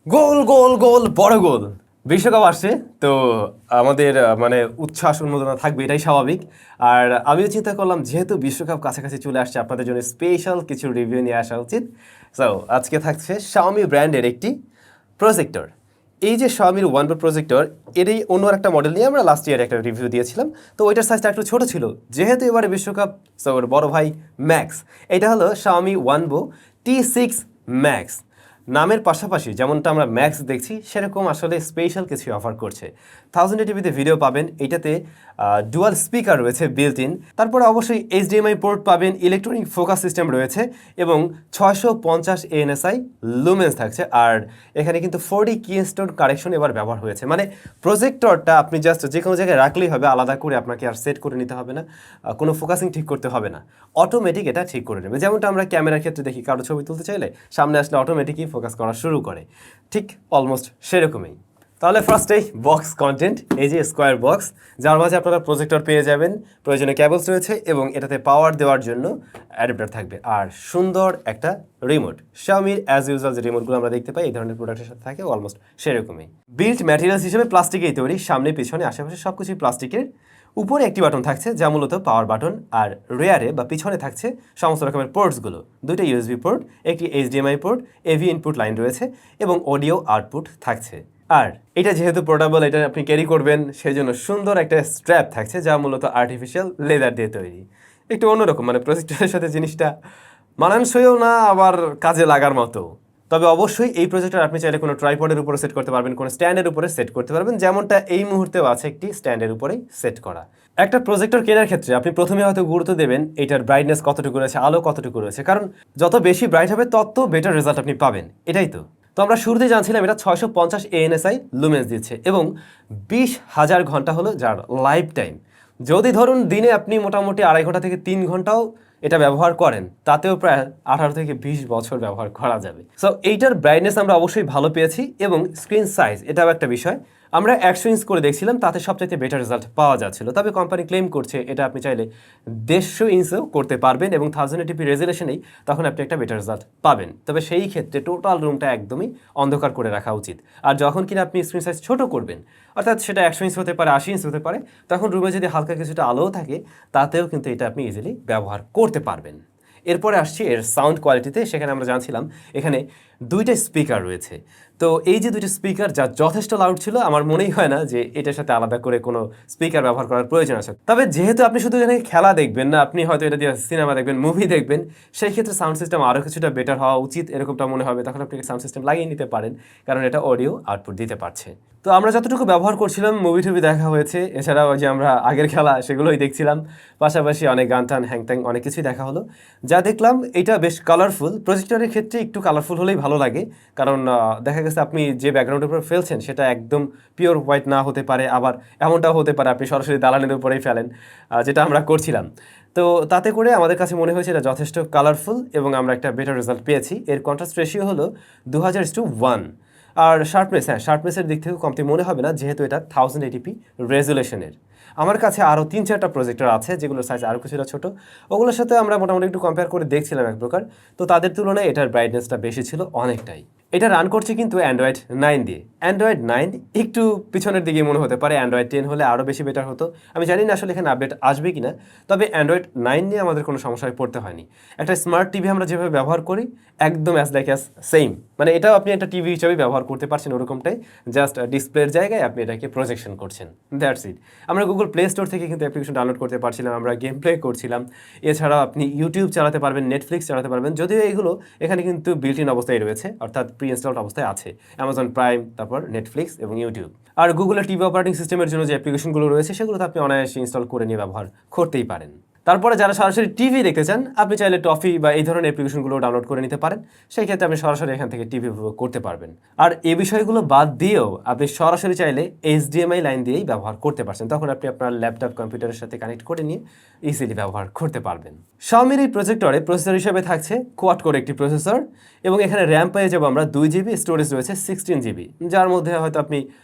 গোল গোল গোল বড় গোল বিশ্বকাপ আসছে তো আমাদের মানে উচ্ছ্বাস উন্মাদনা থাকবে, এটাই স্বাভাবিক। আর আমিও চিন্তা করলাম যেহেতু বিশ্বকাপ কাছাকাছি চলে আসছে, আপনাদের জন্য স্পেশাল কিছু রিভিউ নিয়ে আসা উচিত। সো আজকে থাকছে শাওমি ব্র্যান্ডের একটি প্রজেক্টর। এই যে শাওমির ওয়ানবো প্রজেক্টর, এরই অন্য একটা মডেল নিয়ে আমরা লাস্ট ইয়ার একটা রিভিউ দিয়েছিলাম। তো ওইটার সাইজটা একটু ছোট ছিল, যেহেতু এবারে বিশ্বকাপ সো ওর বড় ভাই ম্যাক্স। এটা হলো শাওমি ওয়ানবো T6 ম্যাক্স। নামের পাশাপাশি যেমনটা আমরা ম্যাক্স দেখছি সেরকম আসলে স্পেশাল কিছু অফার করছে। 1080p ভিডিও পাবেন, এটাতে ডুয়াল স্পিকার রয়েছে বিল্ট ইন, তারপরে অবশ্যই HDMI পোর্ট পাবেন, ইলেকট্রনিক ফোকাস সিস্টেম রয়েছে এবং 650 ANSI লুমেন্স থাকছে। আর এখানে কিন্তু 4D কিস্টোন কারেকশন এবার ব্যবহার হয়েছে, মানে প্রজেক্টরটা আপনি জাস্ট যে কোনো জায়গায় রাখলেই হবে, আলাদা করে আপনাকে আর সেট করে নিতে হবে না, কোনো ফোকাসিং ঠিক করতে হবে না, অটোমেটিক এটা ঠিক করে নেবে। যেমনটা আমরা ক্যামেরার ক্ষেত্রে দেখি, কারো ছবি তুলতে চাইলে সামনে আসলে অটোমেটিকই ফোকাস করা শুরু করে, ঠিক অলমোস্ট সেরকমই। তাহলে ফার্স্টেই বক্স কন্টেন্ট, এই যে স্কোয়ার বক্স, যার মাঝে আপনারা প্রজেক্টর পেয়ে যাবেন, প্রয়োজনীয় ক্যাবলস রয়েছে এবং এটাতে পাওয়ার দেওয়ার জন্য অ্যাডাপ্টার থাকবে, আর সুন্দর একটা রিমোট। শাওমির অ্যাজ ইউজুয়াল যে রিমোটগুলো আমরা দেখতে পাই এই ধরনের প্রোডাক্টের সাথে থাকে অলমোস্ট সেরকমই। বিল্ট ম্যাটেরিয়ালস হিসেবে প্লাস্টিকেই তৈরি, সামনে পিছনে আশেপাশে সব কিছুই প্লাস্টিকের। উপরে একটি বাটন থাকছে যা মূলত পাওয়ার বাটন, আর রেয়ারে বা পিছনে থাকছে সমস্ত রকমের পোর্টসগুলো, দুইটা USB পোর্ট, একটি HDMI port, AV input line রয়েছে এবং অডিও আউটপুট থাকছে। আর এটা যেহেতু পোর্টেবল, এটা আপনি ক্যারি করবেন, সেই জন্য সুন্দর একটা স্ট্র্যাপ থাকছে যা মূলত আর্টিফিশিয়াল লেদার দিয়ে তৈরি। একটু অন্যরকম, মানে প্রজেক্টরের সাথে জিনিসটা মানানসইও না, আবার কাজে লাগার মতো। তবে অবশ্যই এই প্রজেক্টর আপনি চাইলে কোনো ট্রাইপডের উপরে সেট করতে পারবেন, কোনো স্ট্যান্ডের উপরে সেট করতে পারবেন, যেমনটা এই মুহূর্তেও আছে একটি স্ট্যান্ডের উপরেই সেট করা। একটা প্রজেক্টর কেনার ক্ষেত্রে আপনি প্রথমে হয়তো গুরুত্ব দেবেন এটার ব্রাইটনেস কতটুকু রয়েছে, আলো কতটুকু রয়েছে, কারণ যত বেশি ব্রাইট হবে তত বেটার রেজাল্ট আপনি পাবেন, এটাই তো। তো আমরা শুরুতে জানছিলাম এটা 650 ANSI লুমেন্স দিচ্ছে এবং 20,000 ঘন্টা হলো যার লাইফ টাইম। যদি ধরুন দিনে আপনি মোটামুটি 2.5 ঘন্টা থেকে 3 ঘন্টাও এটা ব্যবহার করেন, তাতেও প্রায় 18 থেকে 20 বছর ব্যবহার করা যাবে। সো এইটার ব্রাইটনেস আমরা অবশ্যই ভালো পেয়েছি এবং স্ক্রিন সাইজ এটাও একটা বিষয়। আমরা 100 ইঞ্চ করে দেখছিলাম, তাতে সবচাইতে বেটার রেজাল্ট পাওয়া যাচ্ছিল। তবে কোম্পানি ক্লেম করছে এটা আপনি চাইলে 150 ইঞ্চও করতে পারবেন এবং 1080p রেজুলেশনেই তখন আপনি একটা বেটার রেজাল্ট পাবেন। তবে সেই ক্ষেত্রে টোটাল রুমটা একদমই অন্ধকার করে রাখা উচিত। আর যখন কিনা আপনি স্ক্রিন সাইজ ছোট করবেন, অর্থাৎ সেটা 100 ইঞ্চ হতে পারে, 80 ইঞ্চ হতে পারে, তখন রুমে যদি হালকা কিছুটা আলোও থাকে তাতেও কিন্তু এটা আপনি ইজিলি ব্যবহার করতে পারবেন। এরপরে আসছি এর সাউন্ড কোয়ালিটিতে। সেখানে আমরা জানছিলাম এখানে দুইটা স্পিকার রয়েছে। তো এই যে দুইটা স্পিকার যা যথেষ্ট লাউড ছিল, আমার মনেই হয় না যে এটার সাথে আলাদা করে কোনো স্পিকার ব্যবহার করার প্রয়োজন আছে। তবে যেহেতু আপনি শুধু এখানে খেলা দেখবেন না, আপনি হয়তো এটা দিয়ে সিনেমা দেখবেন, মুভি দেখবেন, সেই ক্ষেত্রে সাউন্ড সিস্টেম আরও কিছুটা বেটার হওয়া উচিত এরকমটা মনে হবে। তখন আপনি সাউন্ড সিস্টেম লাগিয়ে নিতে পারেন, কারণ এটা অডিও আউটপুট দিতে পারছে। তো আমরা যতটুকু ব্যবহার করছিলাম, মুভি টুভি দেখা হয়েছে, এছাড়াও যে আমরা আগের খেলা সেগুলোই দেখছিলাম, পাশাপাশি অনেক গান টান হ্যাংট্যাং অনেক কিছুই দেখা হলো। যা দেখলাম এটা বেশ কালারফুল। প্রজেক্টরের ক্ষেত্রে একটু কালারফুল হলেই ভালো লাগে, কারণ দেখা গেছে আপনি যে ব্যাকগ্রাউন্ডের উপর ফেলছেন সেটা একদম পিওর হোয়াইট না হতে পারে, আবার এমনটাও হতে পারে আপনি সরাসরি দালানের উপরেই ফেলেন, যেটা আমরা করছিলাম। তো তাতে করে আমাদের কাছে মনে হয়েছে এটা যথেষ্ট কালারফুল এবং আমরা একটা বেটার রেজাল্ট পেয়েছি। এর কন্ট্রাস্ট রেশিও হলো 2000:1। আর শার্পনেসের দিক থেকে কমতি মনে হবে না, যেহেতু এটা 1080p রেজুলেশনের। আমার কাছে আরও 3-4টা প্রজেক্টর আছে যেগুলোর সাইজ আরও কিছুটা ছোটো, ওগুলোর সাথে আমরা মোটামুটি একটু কম্পেয়ার করে দেখছিলাম এক প্রকার। তো তাদের তুলনায় এটার ব্রাইটনেসটা বেশি ছিল অনেকটাই। এটা রান করছে কিন্তু Android 9 দিয়ে। Android 9 একটু পিছনের দিকে মনে হতে পারে, Android 10 হলে আরও বেশি বেটার হতো। আমি জানি না আসলে এখানে আপডেট আসবে কিনা, তবে Android 9 নিয়ে আমাদের কোনো সমস্যায় পড়তে হয়নি। একটা স্মার্ট টিভি আমরা যেভাবে ব্যবহার করি একদম অ্যাজ লাইক অ্যাজ সেম, মানে এটাও আপনি একটা টিভি হিসেবে ব্যবহার করতে পারছেন ওরকমটাই, জাস্ট ডিসপ্লের জায়গায় আপনি এটাকে প্রজেকশন করছেন, দ্যাটস ইট। আমরা গুগল প্লে স্টোর থেকে কিন্তু অ্যাপ্লিকেশন ডাউনলোড করতে পারছিলাম, আমরা গেম প্লে করছিলাম। এছাড়াও আপনি ইউটিউব চালাতে পারবেন, নেটফ্লিক্স চালাতে পারবেন, যদিও এগুলো এখানে কিন্তু বিল্ট ইন অবস্থায় রয়েছে, অর্থাৎ প্রি ইনস্টলড অবস্থায় আছে, অ্যামাজন প্রাইম, তারপর নেটফ্লিক্স এবং ইউটিউব। আর গুগলের টিভি অপারেটিং সিস্টেমের জন্য যে অ্যাপ্লিকেশনগুলো রয়েছে সেগুলো তো আপনি অনায়াসে ইনস্টল করে নিয়ে ব্যবহার করতেই পারেন। তারপরে যারা সরাসরি টিভি দেখতে চান, আপনি চাইলে টফি বা এই ধরনের অ্যাপ্লিকেশনগুলো ডাউনলোড করে নিতে পারেন, সেই ক্ষেত্রে আপনি সরাসরি এখান থেকে টিভি উপভোগ করতে পারবেন। আর এই বিষয়গুলো বাদ দিয়েও আপনি সরাসরি চাইলে HDMI লাইন দিয়েই ব্যবহার করতে পারছেন, তখন আপনি আপনার ল্যাপটপ কম্পিউটারের সাথে কানেক্ট করে নিয়ে ইজিলি ব্যবহার করতে পারবেন। শাওমির এই প্রজেক্টরে প্রসেসর হিসেবে থাকছে কোয়াড কোর একটি প্রসেসর এবং এখানে র্যাম পেয়ে যাবো আমরা 2GB, স্টোরেজ রয়েছে 16GB, যার মধ্যে হয়তো আপনি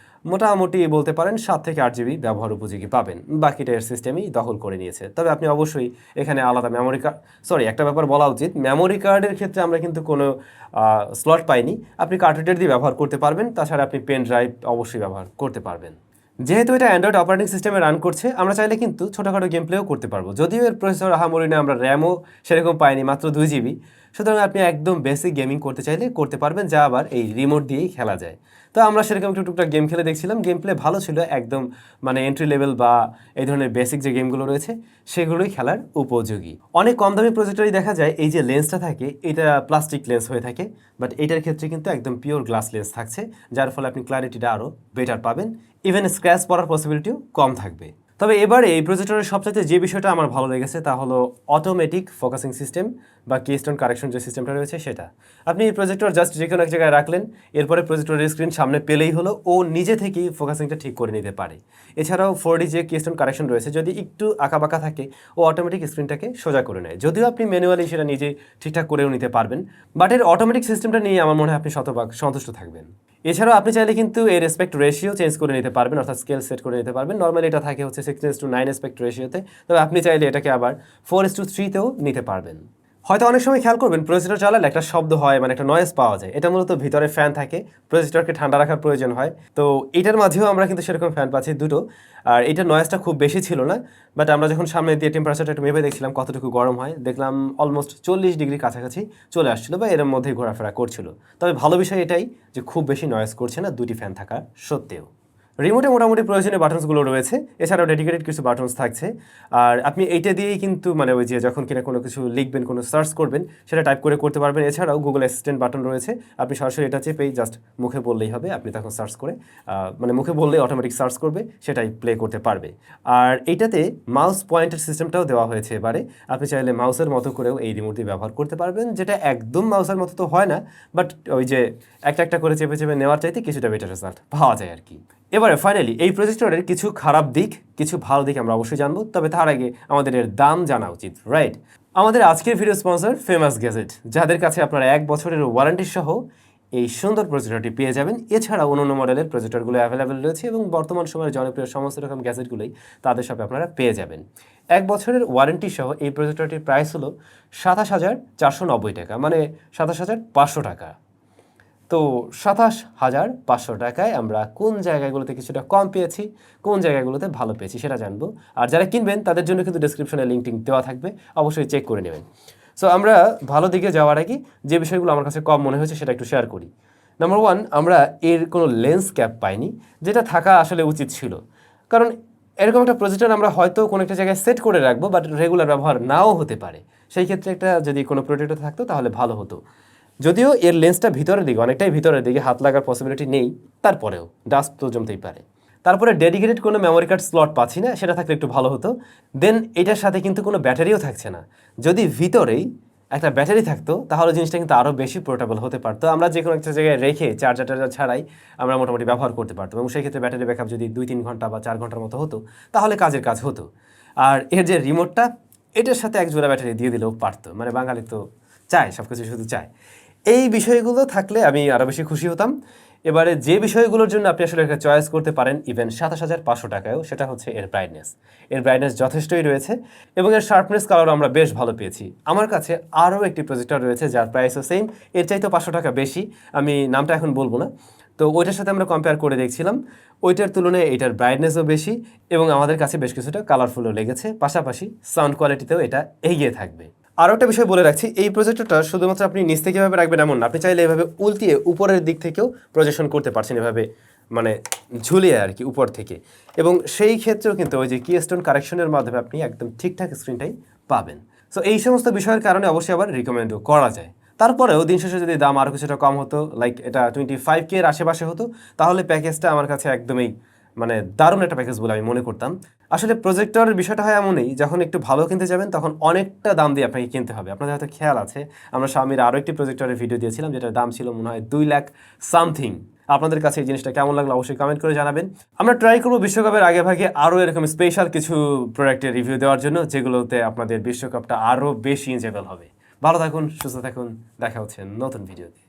মোটামুটি বলতে পারেন 7 থেকে 8 জিবি ব্যবহার উপযোগী পাবেন, বাকিটা এর সিস্টেমই দখল করে নিয়েছে। তবে আপনি অবশ্যই এখানে আলাদা মেমোরি কার্ড, সরি একটা ব্যাপার বলা উচিত, মেমোরি কার্ডের ক্ষেত্রে আমরা কিন্তু কোনো স্লট পাইনি, আপনি কার্ড রিডার দিয়ে ব্যবহার করতে পারবেন, তাছাড়া আপনি পেন ড্রাইভ অবশ্যই ব্যবহার করতে পারবেন। যেহেতু এটা অ্যান্ড্রয়েড অপারেটিং সিস্টেমে রান করছে, আমরা চাইলে কিন্তু ছোটোখাটো গেম প্লেও করতে পারবো, যদিও এর প্রসেসর আহামরি না, আমরা র্যামও সেরকম পাইনি, মাত্র 2 জিবি। সুতরাং আপনি একদম বেসিক গেমিং করতে চাইলে করতে পারবেন, যা আবার এই রিমোট দিয়েই খেলা যায়। তো আমরা সেরকম একটু টুকটাক গেম খেলে দেখছিলাম, গেম প্লে ভালো ছিল, একদম মানে এন্ট্রি লেভেল বা এই ধরনের বেসিক যে গেমগুলো রয়েছে সেগুলোই খেলার উপযোগী। অনেক কম দামি প্রজেক্টরই দেখা যায় এই যে লেন্সটা থাকে এটা প্লাস্টিক লেন্স হয়ে থাকে, বাট এটার ক্ষেত্রে কিন্তু একদম পিওর গ্লাস লেন্স থাকছে, যার ফলে আপনি ক্ল্যারিটিটা আরও বেটার পাবেন, ইভেন স্ক্র্যাচ পড়ার পসিবিলিটিও কম থাকবে। তবে এবারে এই প্রজেক্টরের সবচাইতে যে বিষয়টা আমার ভালো লেগেছে তা হলো অটোমেটিক ফোকাসিং সিস্টেম বা কিস্টোন কারেকশন যে সিস্টেমটা রয়েছে সেটা। আপনি এই প্রজেক্টর জাস্ট যে কোনো এক জায়গায় রাখলেন, এরপরে প্রজেক্টরের স্ক্রিন সামনে পেলেই হলো, ও নিজে থেকেই ফোকাসিংটা ঠিক করে নিতে পারে। এছাড়াও 4D যে কিস্টোন কারেকশন রয়েছে, যদি একটু আঁকাবাঁকা থাকে ও অটোমেটিক স্ক্রিনটাকে সোজা করে নেয়, যদিও আপনি ম্যানুয়ালি সেটা নিজে ঠিকঠাক করেও নিতে পারবেন, বাট এর অটোমেটিক সিস্টেমটা নিয়ে আমার মনে হয় আপনি শতভাগ সন্তুষ্ট থাকবেন। এছাড়াও আপনি চাইলে কিন্তু এর রেসপেক্ট রেশিও চেঞ্জ করে নিতে পারবেন, অর্থাৎ স্কেল সেট করে নিতে পারবেন। নর্মালি এটা থাকে হচ্ছে 16:9 রেসপেক্ট রেশিওতে, তবে আপনি চাইলে এটাকে আবার 4:3তেও নিতে পারবেন। হয়তো অনেক সময় খেয়াল করবেন প্রজেক্টর চালালে একটা শব্দ হয়, মানে একটা নয়েজ পাওয়া যায়, এটা মূলত ভিতরে ফ্যান থাকে, প্রজেক্টরকে ঠান্ডা রাখার প্রয়োজন হয়। তো এটার মাঝেও আমরা কিন্তু সেরকম ফ্যান পাচ্ছি দুটো, আর এটার নয়েজটা খুব বেশি ছিল না, বাট আমরা যখন সামনে দিয়ে টেম্পারেচারটা একটু মেপে দেখছিলাম কতটুকু গরম হয়, দেখলাম অলমোস্ট 40 ডিগ্রি কাছাকাছি চলে আসছিল বা এর মধ্যেই ঘোরাফেরা করছিল। তবে ভালো বিষয় এটাই যে খুব বেশি নয়েজ করছে না দুটি ফ্যান থাকা সত্ত্বেও। রিমোটে মোটামুটি প্রয়োজনীয় বাটনসগুলো রয়েছে, এছাড়াও ডেডিকেটেড কিছু বাটনস থাকছে, আর আপনি এইটা দিয়েই কিন্তু মানে ওই যে যখন কিনা কোনো কিছু লিখবেন, কোনো সার্চ করবেন, সেটা টাইপ করে করতে পারবেন। এছাড়াও গুগল অ্যাসিস্ট্যান্ট বাটন রয়েছে, আপনি সরাসরি এটা চেপেই জাস্ট মুখে বললেই হবে, আপনি তখন সার্চ করে মানে মুখে বললেই অটোমেটিক সার্চ করবে, সেটাই প্লে করতে পারবে। আর এইটাতে মাউস পয়েন্টার সিস্টেমটাও দেওয়া হয়েছে এবারে, আপনি চাইলে মাউসের মতো করেও এই রিমোট দিয়ে ব্যবহার করতে পারবেন, যেটা একদম মাউসের মতো তো হয় না, বাট ওই যে একটা একটা করে চেপে চেপে নেওয়ার চাইতে কিছুটা বেটার রেজাল্ট পাওয়া যায় আর কি। এবারে ফাইনালি এই প্রজেক্টরের কিছু খারাপ দিক, কিছু ভালো দিক আমরা অবশ্যই জানবো, তবে তার আগে আমাদের এর দাম জানা উচিত, রাইট? আমাদের আজকের ভিডিও স্পন্সর ফেমাস গ্যাজেট, যাদের কাছে আপনারা 1 বছরের ওয়ারেন্টি সহ এই সুন্দর প্রজেক্টরটি পেয়ে যাবেন। এছাড়া অন্যান্য মডেলের প্রজেক্টরগুলো অ্যাভেলেবেল রয়েছে এবং বর্তমান সময়ের জনপ্রিয় সমস্ত রকম গ্যাজেটগুলোই তাদের সাথে আপনারা পেয়ে যাবেন। 1 বছরের ওয়ারেন্টি সহ এই প্রজেক্টরটির প্রাইস হলো 27,490 টাকা, মানে 27,500 টাকা। তো 27,500 টাকায় আমরা কোন জায়গাগুলোতে কিছুটা কম পেয়েছি, কোন জায়গাগুলোতে ভালো পেয়েছি সেটা জানবো। আর যারা কিনবেন তাদের জন্য কিন্তু ডেসক্রিপশনে লিঙ্ক দেওয়া থাকবে, অবশ্যই চেক করে নেবেন। সো আমরা ভালো দিকে যাওয়ার আগে যে বিষয়গুলো আমার কাছে কম মনে হয়েছে সেটা একটু শেয়ার করি। নাম্বার 1, আমরা এর কোনো লেন্স ক্যাপ পাইনি, যেটা থাকা আসলে উচিত ছিল, কারণ এরকম একটা প্রজেক্টর আমরা হয়তো কোনো একটা জায়গায় সেট করে রাখবো, বাট রেগুলার ব্যবহার নাও হতে পারে, সেই ক্ষেত্রে একটা যদি কোনো প্রোটেক্টর থাকতো তাহলে ভালো হতো। যদিও এর লেন্সটা ভিতরের দিকে, অনেকটাই ভিতরের দিকে, হাত লাগার পসিবিলিটি নেই, তারপরেও ডাস্ট তো জমতেই পারে। তারপরে ডেডিকেটেড কোনো মেমোরি কার্ড স্লট পাচ্ছি না, সেটা থাকলে একটু ভালো হতো। দেন এটার সাথে কিন্তু কোনো ব্যাটারিও থাকছে না, যদি ভিতরেই একটা ব্যাটারি থাকতো তাহলে জিনিসটা কিন্তু আরও বেশি পোর্টেবল হতে পারতো, আমরা যে কোনো একটা জায়গায় রেখে চার্জার ছাড়াই আমরা মোটামুটি ব্যবহার করতে পারতাম, এবং সেই ক্ষেত্রে ব্যাটারি ব্যাকআপ যদি 2-3 ঘন্টা বা 4 ঘন্টার মতো হতো তাহলে কাজের কাজ হতো। আর এর যে রিমোটটা, এটার সাথে এক জোড়া ব্যাটারি দিয়ে দিলেও পারতো, মানে বাঙালি তো চায় সব কিছু শুধু চায়। এই বিষয়গুলো থাকলে আমি আরও বেশি খুশি হতাম। এবারে যে বিষয়গুলোর জন্য আপনি আসলে একটা চয়েস করতে পারেন ইভেন 27,500 টাকায়ও, সেটা হচ্ছে এর ব্রাইটনেস। এর ব্রাইটনেস যথেষ্টই রয়েছে এবং এর শার্পনেস কালারও আমরা বেশ ভালো পেয়েছি। আমার কাছে আরও একটি প্রজেক্টর রয়েছে যার প্রাইসও সেম, এর চাইতে 500 টাকা বেশি, আমি নামটা এখন বলবো না। তো ওইটার সাথে আমরা কম্পেয়ার করে দেখছিলাম, ওইটার তুলনায় এটার ব্রাইটনেসও বেশি এবং আমাদের কাছে বেশ কিছুটা কালারফুলও লেগেছে, পাশাপাশি সাউন্ড কোয়ালিটিতেও এটা এগিয়ে থাকবে। আরও একটা বিষয় বলে রাখছি, এই প্রজেক্টরটা শুধুমাত্র আপনি নিচ থেকে এভাবে রাখবেন এমন না, আপনি চাইলে এভাবে উল্টিয়ে উপরের দিক থেকেও প্রজেকশন করতে পারছেন, এভাবে মানে ঝুলিয়ে আর কি উপর থেকে, এবং সেই ক্ষেত্রেও কিন্তু ওই যে কিস্টোন কারেকশনের মাধ্যমে আপনি একদম ঠিকঠাক স্ক্রিনটাই পাবেন। সো এই সমস্ত বিষয়ের কারণে অবশ্যই আবার রিকমেন্ডও করা যায়। তারপরেও দিন শেষে যদি দাম আরও কিছুটা কম হতো, লাইক এটা 25K এর আশেপাশে হতো, তাহলে প্যাকেজটা আমার কাছে একদমই মানে দারুণ একটা প্যাকেজ বলে আমি মনে করতাম। আসলে প্রজেক্টরের বিষয়টা হয় এমনই, যখন একটু ভালো কিনতে যাবেন তখন অনেকটা দাম দিয়ে আপনাকে কিনতে হবে। আপনাদের হয়তো খেয়াল আছে, আমরা Xiaomiর আরও একটি প্রজেক্টরের ভিডিও দিয়েছিলাম যেটার দাম ছিল মনে হয় 2 লাখ সামথিং। আপনাদের কাছে এই জিনিসটা কেমন লাগলো অবশ্যই কমেন্ট করে জানাবেন। আমরা ট্রাই করবো বিশ্বকাপের আগে ভাগে আরও এরকম স্পেশাল কিছু প্রোডাক্টের রিভিউ দেওয়ার জন্য, যেগুলোতে আপনাদের বিশ্বকাপটা আরও বেশি এনজয়েবল হবে। ভালো থাকুন, সুস্থ থাকুন, দেখা হচ্ছে নতুন ভিডিওতে।